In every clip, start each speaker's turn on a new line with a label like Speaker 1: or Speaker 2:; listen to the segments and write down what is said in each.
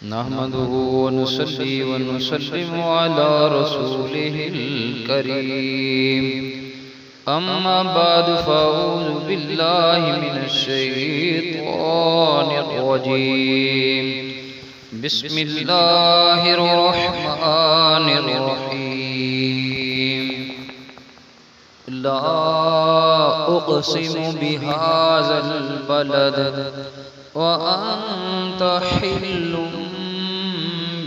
Speaker 1: نحمده ونصلي ونسلم على رسوله الكريم أما بعد فأعوذ بالله من الشيطان الرجيم بسم الله الرحمن الرحيم لا أقسم بهذا البلد وأنت حل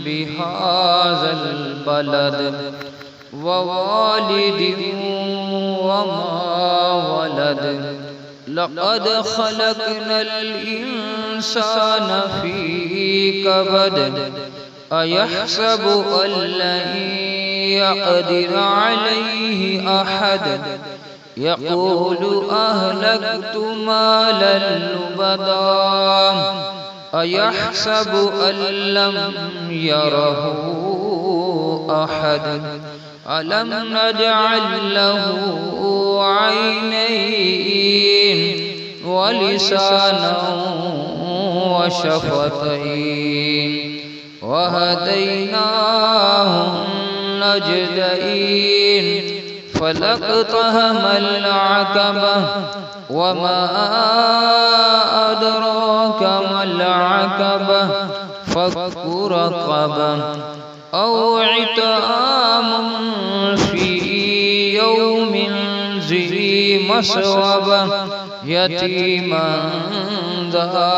Speaker 1: بهذا البلد ووالد وما ولد لقد خلقنا الإنسان في كبد أيحسب أن لن يقدر عليه أحد يقول أهلكت مالا لبدا أيحسب أن لم يره أحد ألم نجعل له عينين ولسانا وشفتين وهديناه النجدين فلاقتحم العقبة وما أدراك ما العقبة فك رقبة أو إطعام في يوم ذي مسغبة يتيما ذا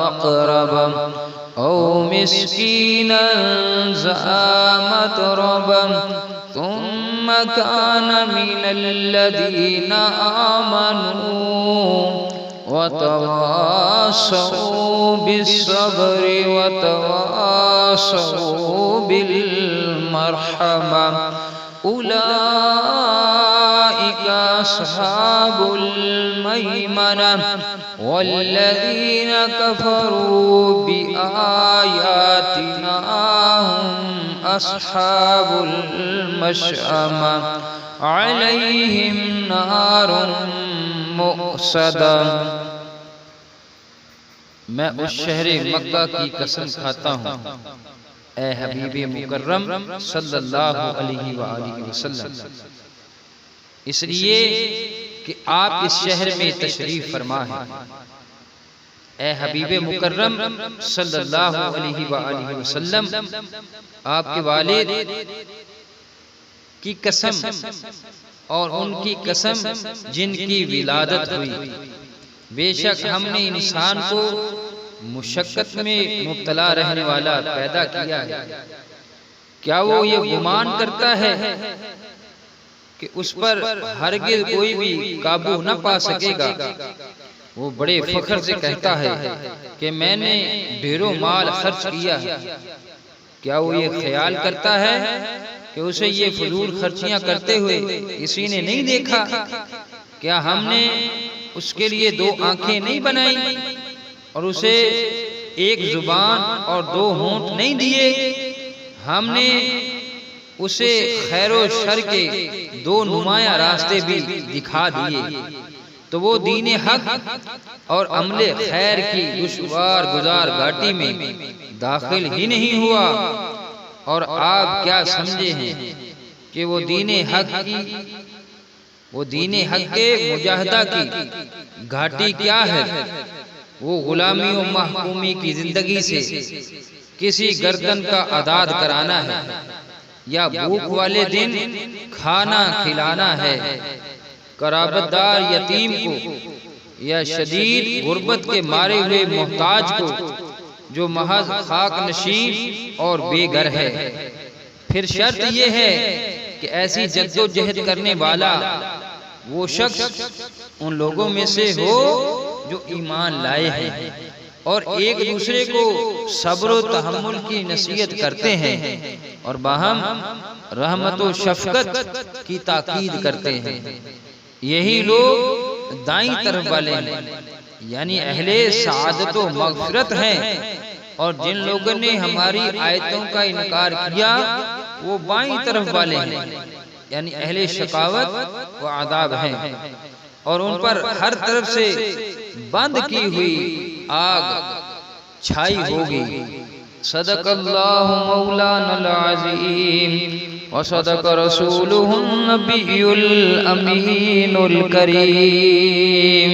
Speaker 1: مقربة أو مسكينا ذا متربة ثم كان من الذين آمنوا وتواصوا بالصبر وتواصوا بالمرحمة أولئك أصحاب الميمنة والذين كفروا بآياتنا هم أصحاب المشأمة عليهم نار مؤصدة۔ میں اس شہر مکہ کی قسم کھاتا ہوں اے حبیب مکرم صلی اللہ علیہ وآلہ وسلم، اس لیے کہ آپ اس شہر میں تشریف فرما ہیں۔ اے حبیب مکرم صلی اللہ علیہ وآلہ وسلم، آپ کے والد کی قسم اور ان کی قسم جن کی ولادت ہوئی، بے شک ہم نے انسان کو مشقت میں مبتلا رہنے والا پیدا کیا ہے۔ کیا وہ یہ گمان کرتا ہے کہ اس پر ہرگز کوئی بھی قابو نہ پا سکے گا؟ وہ بڑے فخر سے کہتا ہے کہ میں نے ڈھیروں مال خرچ کیا ہے۔ کیا وہ یہ خیال کرتا ہے کہ اسے یہ فضول خرچیاں کرتے ہوئے کسی نے نہیں دیکھا؟ کیا ہم نے اس کے لیے دو آنکھیں نہیں بنائی اور اسے ایک زبان اور دو ہونٹ نہیں دیے؟ ہم نے اسے خیر و شر کے دو نمایاں راستے بھی دکھا دیے، تو وہ دین حق اور عمل خیر کی دشوار گزار گھاٹی میں داخل ہی نہیں ہوا۔ اور آپ کیا سمجھے ہیں کہ وہ دین حق کے مجاہدہ کی گھاٹی کیا ہے؟ وہ غلامی و محکومی کی زندگی سے کسی گردن کا عداد کرانا ہے، یا بھوک والے دن کھانا کھلانا ہے قرابت دار یتیم کو، یا شدید غربت کے مارے ہوئے محتاج کو جو محض خاک نشین اور بے گھر ہے۔ پھر شرط یہ ہے کہ ایسی جد و جہد کرنے والا وہ شخص ان لوگوں میں سے ہو جو ایمان لائے ہیں اور ایک دوسرے کو صبر و تحمل کی نصیحت کرتے ہیں اور باہم رحمت و شفقت کی تاکید کرتے ہیں۔ یہی لوگ دائیں طرف والے ہیں، یعنی اہل سعادت و مغفرت ہیں، اور جن لوگوں نے ہماری آیتوں کا انکار کیا وہ بائیں طرف والے ہیں، یعنی اہل شقاوت و عذاب ہیں، اور ان پر ہر طرف سے بند کی ہوئی آگ چھائی ہوگی۔ صدق اللہ مولانا العظیم وصدق رسولہ النبی الامین الکریم.